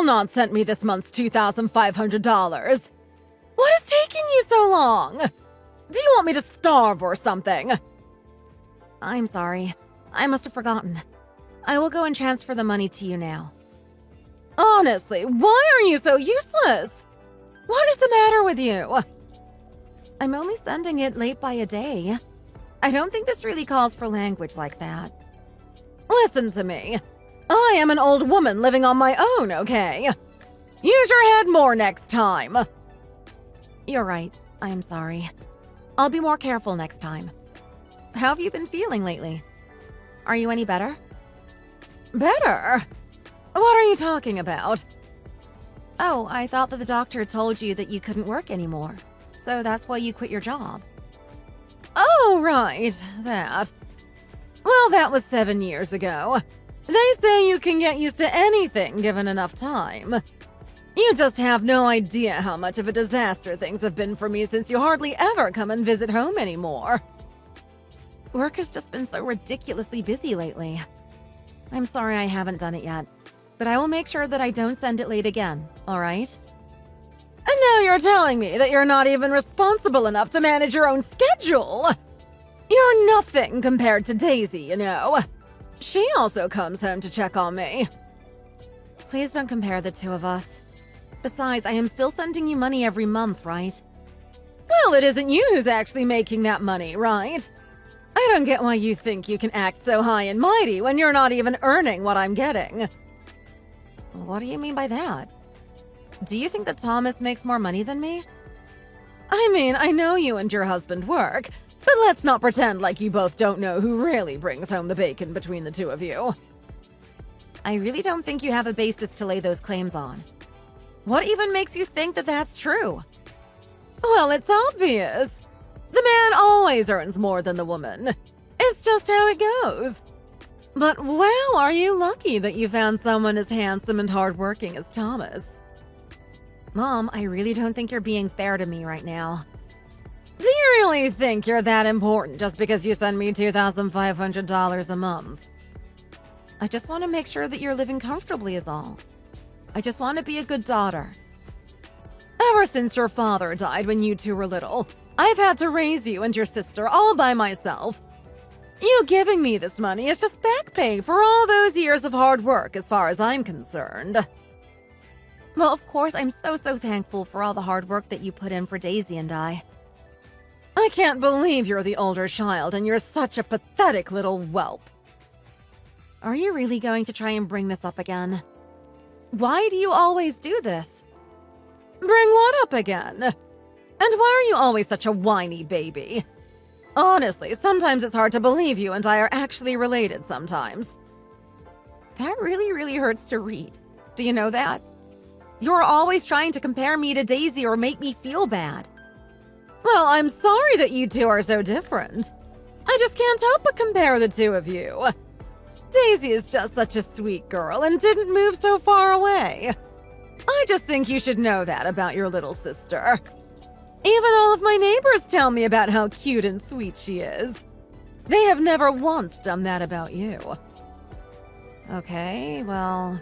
not sent me this month's $2,500. What is taking you so long? Do you want me to starve or something? I'm sorry. I must have forgotten. I will go and transfer the money to you now. Honestly, why are you so useless? What is the matter with you? I'm only sending it late by a day. I don't think this really calls for language like that. Listen to me. I am an old woman living on my own, okay? Use your head more next time. You're right. I'm sorry. I'll be more careful next time. How have you been feeling lately? Are you any better? Better? What are you talking about? Oh, I thought that the doctor told you that you couldn't work anymore. So that's why you quit your job. Oh, right. That. Well, that was 7 years ago. They say you can get used to anything given enough time. You just have no idea how much of a disaster things have been for me since you hardly ever come and visit home anymore. Work has just been so ridiculously busy lately. I'm sorry I haven't done it yet, but I will make sure that I don't send it late again, all right? And now you're telling me that you're not even responsible enough to manage your own schedule. You're nothing compared to Daisy, you know. She also comes home to check on me. Please don't compare the two of us. Besides, I am still sending you money every month, right? Well, it isn't you who's actually making that money, right? I don't get why you think you can act so high and mighty when you're not even earning what I'm getting. What do you mean by that? Do you think that Thomas makes more money than me? I mean, I know you and your husband work, but let's not pretend like you both don't know who really brings home the bacon between the two of you. I really don't think you have a basis to lay those claims on. What even makes you think that that's true? Well, it's obvious. The man always earns more than the woman. It's just how it goes. But wow, are you lucky that you found someone as handsome and hardworking as Thomas. Mom, I really don't think you're being fair to me right now. Do you really think you're that important just because you send me $2,500 a month? I just want to make sure that you're living comfortably is all. I just want to be a good daughter. Ever since your father died when you two were little, I've had to raise you and your sister all by myself. You giving me this money is just back pay for all those years of hard work as far as I'm concerned. Well, of course, I'm so thankful for all the hard work that you put in for Daisy and I. I can't believe you're the older child and you're such a pathetic little whelp. Are you really going to try and bring this up again? Why do you always do this? Bring what up again? And why are you always such a whiny baby? Honestly, sometimes it's hard to believe you and I are actually related sometimes. That really hurts to read. Do you know that? You're always trying to compare me to Daisy or make me feel bad. Well, I'm sorry that you two are so different. I just can't help but compare the two of you. Daisy is just such a sweet girl and didn't move so far away. I just think you should know that about your little sister. Even all of my neighbors tell me about how cute and sweet she is. They have never once done that about you. Okay, well,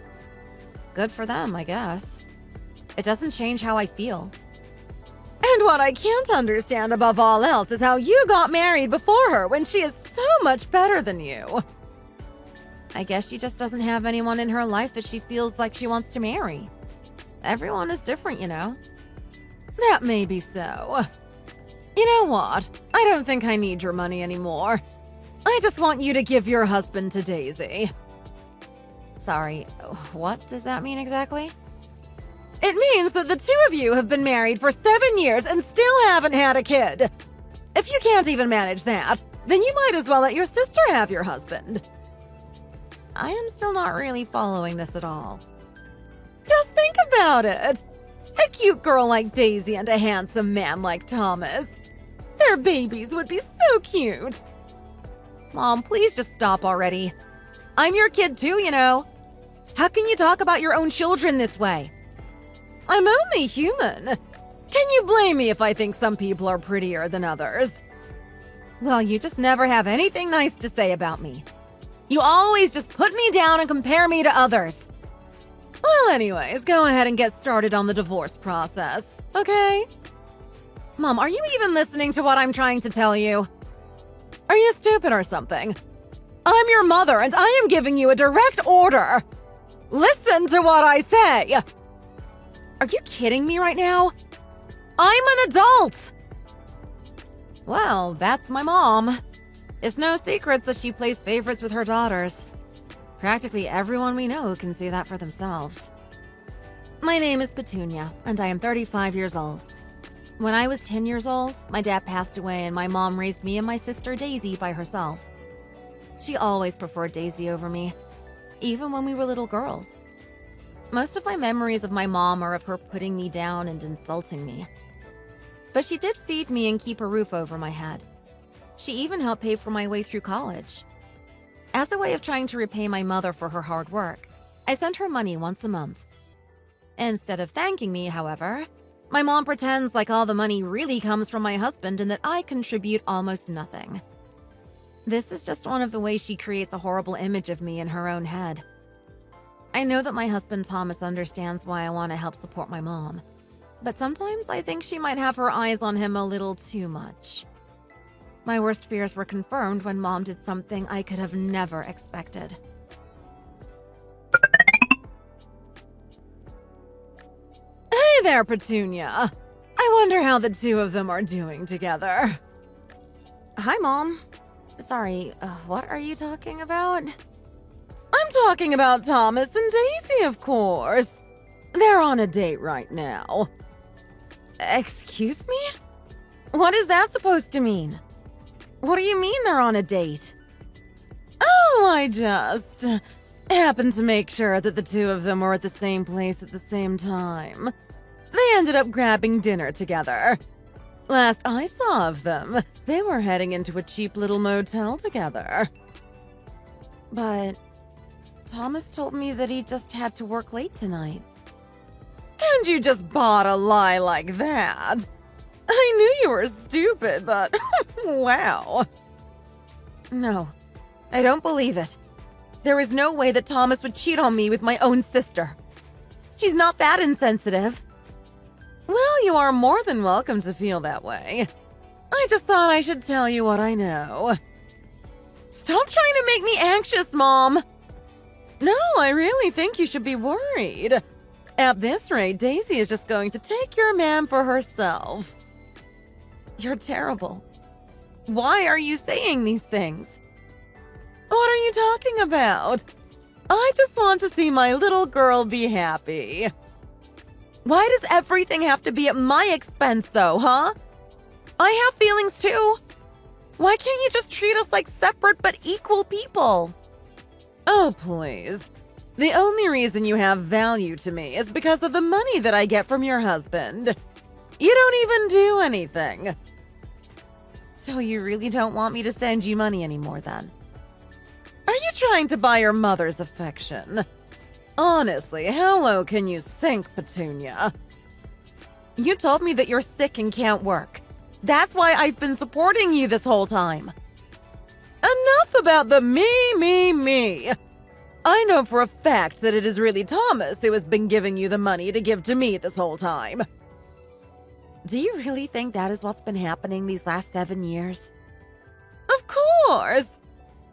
good for them, I guess. It doesn't change how I feel. And what I can't understand above all else is how you got married before her when she is so much better than you. I guess she just doesn't have anyone in her life that she feels like she wants to marry. Everyone is different, you know. That may be so. You know what? I don't think I need your money anymore. I just want you to give your husband to Daisy. Sorry, what does that mean exactly? It means that the two of you have been married for 7 years and still haven't had a kid. If you can't even manage that, then you might as well let your sister have your husband. I am still not really following this at all. Just think about it. A cute girl like Daisy and a handsome man like Thomas. Their babies would be so cute. Mom, please just stop already. I'm your kid too, you know. How can you talk about your own children this way? I'm only human. Can you blame me if I think some people are prettier than others? Well, you just never have anything nice to say about me. You always just put me down and compare me to others. Well, anyways, go ahead and get started on the divorce process, okay? Mom, are you even listening to what I'm trying to tell you? Are you stupid or something? I'm your mother, and I am giving you a direct order. Listen to what I say. Are you kidding me right now? I'm an adult. Well, that's my mom. It's no secret that she plays favorites with her daughters. Practically everyone we know can see that for themselves. My name is Petunia, and I am 35 years old. When I was 10 years old, my dad passed away and my mom raised me and my sister Daisy by herself. She always preferred Daisy over me, even when we were little girls. Most of my memories of my mom are of her putting me down and insulting me. But she did feed me and keep a roof over my head. She even helped pay for my way through college. As a way of trying to repay my mother for her hard work, I sent her money once a month. Instead of thanking me, however, my mom pretends like all the money really comes from my husband and that I contribute almost nothing. This is just one of the ways she creates a horrible image of me in her own head. I know that my husband Thomas understands why I want to help support my mom, but sometimes I think she might have her eyes on him a little too much. My worst fears were confirmed when Mom did something I could have never expected. Hey there, Petunia. I wonder how the two of them are doing together. Hi, Mom. Sorry, what are you talking about? I'm talking about Thomas and Daisy, of course. They're on a date right now. Excuse me? What is that supposed to mean? What do you mean they're on a date? Oh, I just happened to make sure that the two of them were at the same place at the same time. They ended up grabbing dinner together. Last I saw of them, they were heading into a cheap little motel together. But Thomas told me that he just had to work late tonight. And you just bought a lie like that? I knew you were stupid, but wow. No, I don't believe it. There is no way that Thomas would cheat on me with my own sister. He's not that insensitive. Well, you are more than welcome to feel that way. I just thought I should tell you what I know. Stop trying to make me anxious, Mom. No, I really think you should be worried. At this rate, Daisy is just going to take your man for herself. You're terrible. Why are you saying these things? What are you talking about? I just want to see my little girl be happy. Why does everything have to be at my expense, though, huh? I have feelings, too. Why can't you just treat us like separate but equal people? Oh, please. The only reason you have value to me is because of the money that I get from your husband. You don't even do anything. So you really don't want me to send you money anymore, then? Are you trying to buy your mother's affection? Honestly, how low can you sink, Petunia? You told me that you're sick and can't work. That's why I've been supporting you this whole time. Enough about the me. I know for a fact that it is really Thomas who has been giving you the money to give to me this whole time. Do you really think that is what's been happening these last 7 years? Of course!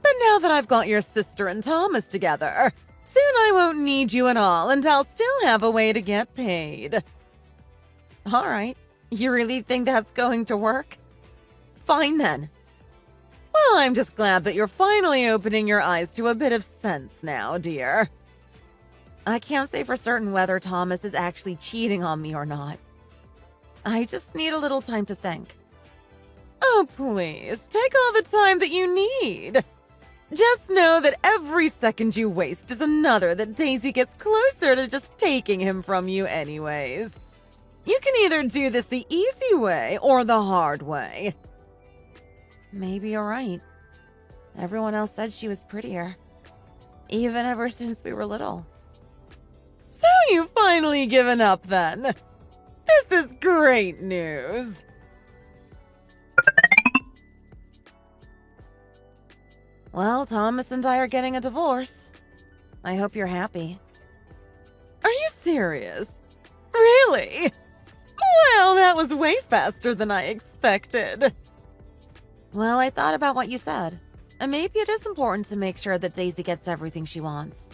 But now that I've got your sister and Thomas together, soon I won't need you at all and I'll still have a way to get paid. Alright, you really think that's going to work? Fine then. Well, I'm just glad that you're finally opening your eyes to a bit of sense now, dear. I can't say for certain whether Thomas is actually cheating on me or not. I just need a little time to think. Oh, please, take all the time that you need. Just know that every second you waste is another that Daisy gets closer to just taking him from you anyways. You can either do this the easy way or the hard way. Maybe you're right. Everyone else said she was prettier. Even ever since we were little. So you've finally given up then? This is great news. Well, Thomas and I are getting a divorce. I hope you're happy. Are you serious? Really? Well, that was way faster than I expected. Well, I thought about what you said. And maybe it is important to make sure that Daisy gets everything she wants.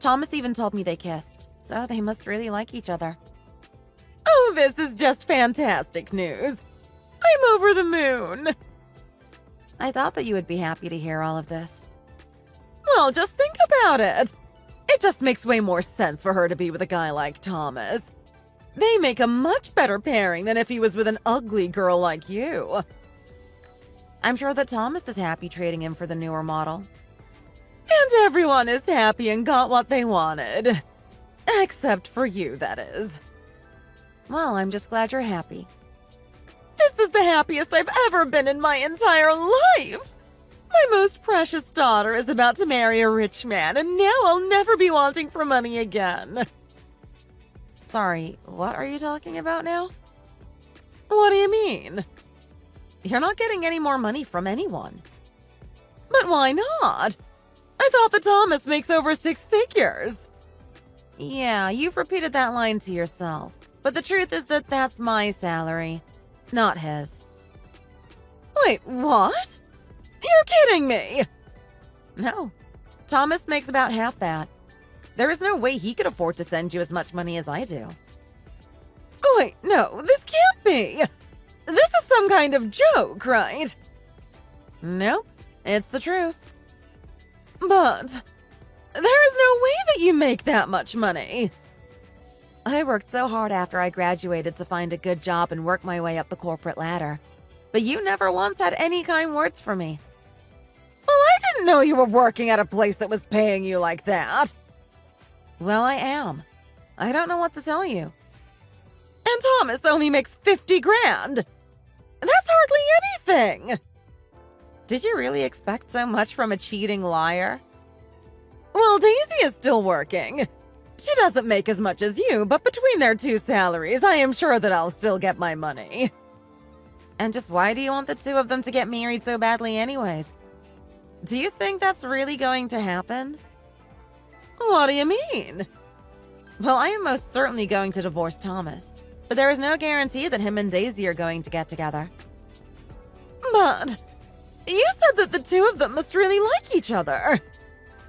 Thomas even told me they kissed, so they must really like each other. Oh, this is just fantastic news. I'm over the moon. I thought that you would be happy to hear all of this. Well, just think about it. It just makes way more sense for her to be with a guy like Thomas. They make a much better pairing than if he was with an ugly girl like you. I'm sure that Thomas is happy trading him for the newer model. And everyone is happy and got what they wanted. Except for you, that is. Well, I'm just glad you're happy. This is the happiest I've ever been in my entire life! My most precious daughter is about to marry a rich man, and now I'll never be wanting for money again. Sorry, what are you talking about now? What do you mean? You're not getting any more money from anyone. But why not? I thought that Thomas makes over 6 figures. Yeah, you've repeated that line to yourself. But the truth is that that's my salary, not his. Wait, what? You're kidding me! No. Thomas makes about half that. There is no way he could afford to send you as much money as I do. Wait, no, this can't be! This is some kind of joke, right? Nope, it's the truth. But there is no way that you make that much money. I worked so hard after I graduated to find a good job and work my way up the corporate ladder. But you never once had any kind words for me. Well, I didn't know you were working at a place that was paying you like that. Well, I am. I don't know what to tell you. And Thomas only makes 50 grand. That's hardly anything. Did you really expect so much from a cheating liar? Well, Daisy is still working. She doesn't make as much as you, but between their 2 salaries, I am sure that I'll still get my money. And just why do you want the 2 of them to get married so badly anyways? Do you think that's really going to happen? What do you mean? Well, I am most certainly going to divorce Thomas, but there is no guarantee that him and Daisy are going to get together. But you said that the 2 of them must really like each other.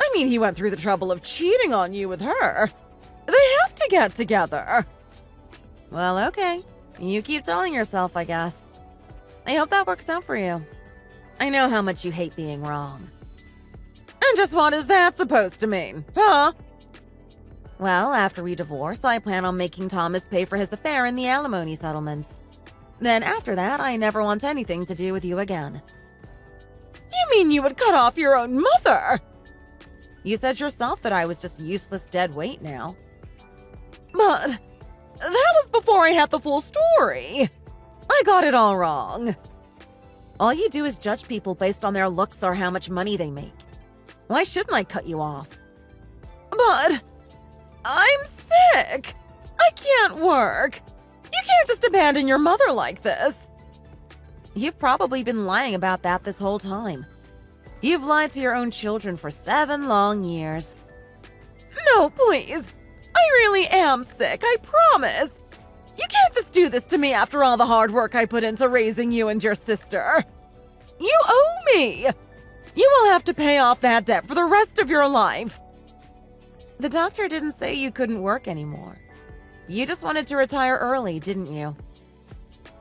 I mean, he went through the trouble of cheating on you with her. They have to get together. Well, okay. You keep telling yourself, I guess. I hope that works out for you. I know how much you hate being wrong. And just what is that supposed to mean, huh? Well, after we divorce, I plan on making Thomas pay for his affair in the alimony settlements. Then after that, I never want anything to do with you again. You mean you would cut off your own mother? You said yourself that I was just useless dead weight now. But that was before I had the full story. I got it all wrong. All you do is judge people based on their looks or how much money they make. Why shouldn't I cut you off? But I'm sick. I can't work. You can't just abandon your mother like this. You've probably been lying about that this whole time. You've lied to your own children for 7 long years. No, please. I really am sick, I promise. You can't just do this to me after all the hard work I put into raising you and your sister. You owe me. You will have to pay off that debt for the rest of your life. The doctor didn't say you couldn't work anymore. You just wanted to retire early, didn't you?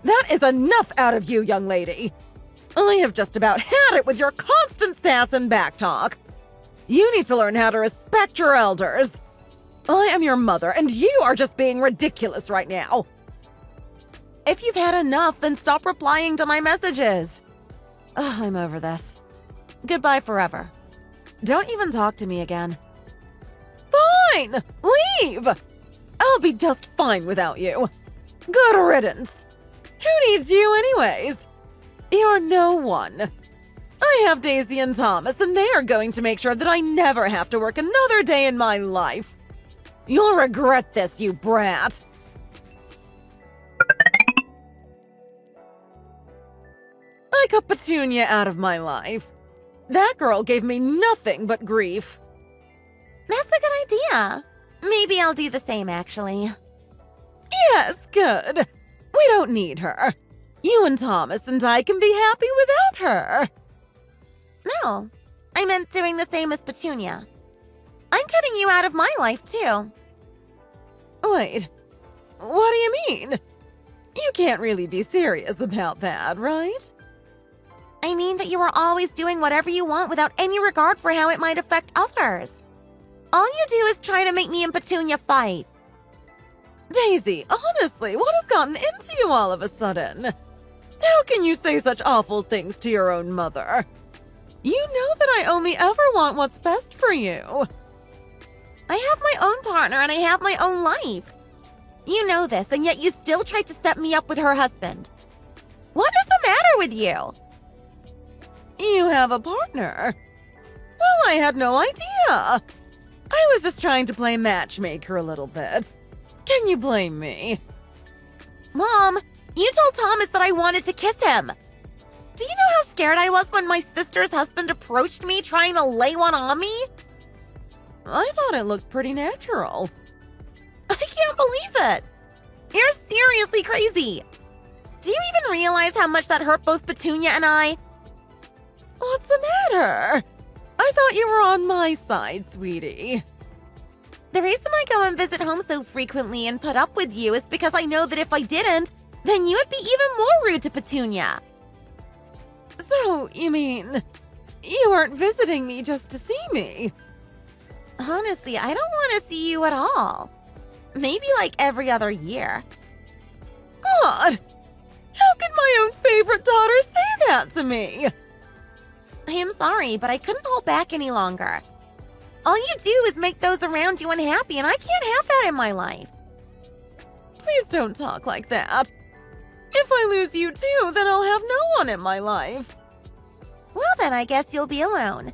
That is enough out of you, young lady. I have just about had it with your constant sass and backtalk. You need to learn how to respect your elders. I am your mother, and you are just being ridiculous right now. If you've had enough, then stop replying to my messages. Ugh, I'm over this. Goodbye forever. Don't even talk to me again. Fine! Leave! I'll be just fine without you. Good riddance. Who needs you anyways? You're no one. I have Daisy and Thomas, and they are going to make sure that I never have to work another day in my life. You'll regret this, you brat. I cut Petunia out of my life. That girl gave me nothing but grief. That's a good idea. Maybe I'll do the same, actually. Yes, good. We don't need her. You and Thomas and I can be happy without her. No, I meant doing the same as Petunia. I'm cutting you out of my life, too. Wait, what do you mean? You can't really be serious about that, right? I mean that you are always doing whatever you want without any regard for how it might affect others. All you do is try to make me and Petunia fight. Daisy, honestly, what has gotten into you all of a sudden? How can you say such awful things to your own mother? You know that I only ever want what's best for you. I have my own partner and I have my own life. You know this, and yet you still tried to set me up with her husband. What is the matter with you? You have a partner? Well, I had no idea. I was just trying to play matchmaker a little bit. Can you blame me? Mom, you told Thomas that I wanted to kiss him. Do you know how scared I was when my sister's husband approached me trying to lay one on me? I thought it looked pretty natural. I can't believe it. You're seriously crazy. Do you even realize how much that hurt both Petunia and I? What's the matter? I thought you were on my side, sweetie. The reason I go and visit home so frequently and put up with you is because I know that if I didn't, then you would be even more rude to Petunia. So, you mean, you aren't visiting me just to see me? Honestly, I don't want to see you at all. Maybe like every other year. God! How could my own favorite daughter say that to me? I am sorry, but I couldn't hold back any longer. All you do is make those around you unhappy, and I can't have that in my life. Please don't talk like that. If I lose you too, then I'll have no one in my life. Well, then I guess you'll be alone.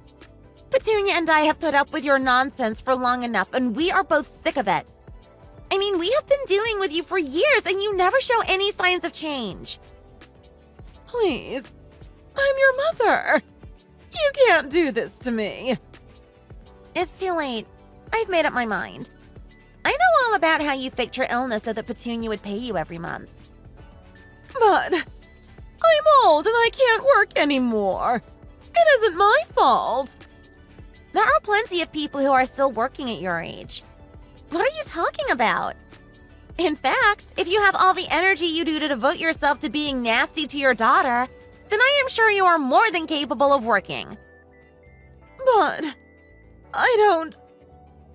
Petunia and I have put up with your nonsense for long enough, and we are both sick of it. I mean, we have been dealing with you for years, and you never show any signs of change. Please, I'm your mother. You can't do this to me. It's too late. I've made up my mind. I know all about how you faked your illness so that Petunia would pay you every month. But I'm old and I can't work anymore. It isn't my fault. There are plenty of people who are still working at your age. What are you talking about? In fact, if you have all the energy you do to devote yourself to being nasty to your daughter, then I am sure you are more than capable of working. But I don't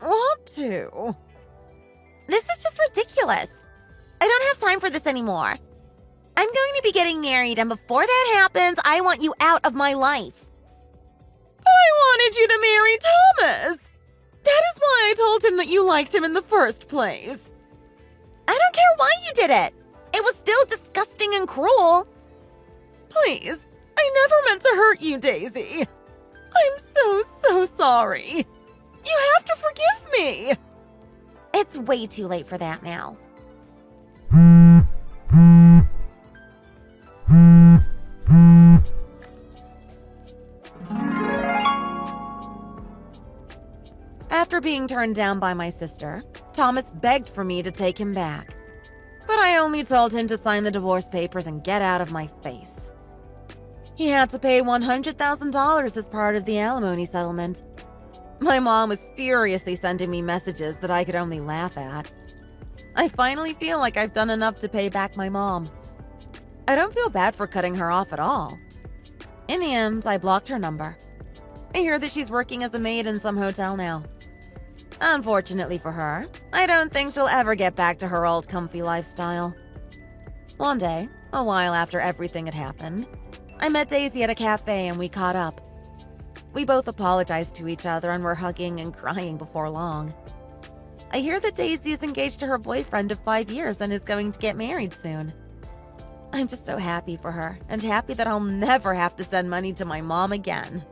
want to. This is just ridiculous. I don't have time for this anymore. I'm going to be getting married, and before that happens, I want you out of my life. But I wanted you to marry Thomas. That is why I told him that you liked him in the first place. I don't care why you did it. It was still disgusting and cruel. Please, I never meant to hurt you, Daisy. I'm so sorry. You have to forgive me. It's way too late for that now. After being turned down by my sister, Thomas begged for me to take him back. But I only told him to sign the divorce papers and get out of my face. He had to pay $100,000 as part of the alimony settlement. My mom was furiously sending me messages that I could only laugh at. I finally feel like I've done enough to pay back my mom. I don't feel bad for cutting her off at all. In the end, I blocked her number. I hear that she's working as a maid in some hotel now. Unfortunately for her, I don't think she'll ever get back to her old comfy lifestyle. One day, a while after everything had happened, I met Daisy at a cafe and we caught up. We both apologized to each other and were hugging and crying before long. I hear that Daisy is engaged to her boyfriend of 5 years and is going to get married soon. I'm just so happy for her and happy that I'll never have to send money to my mom again.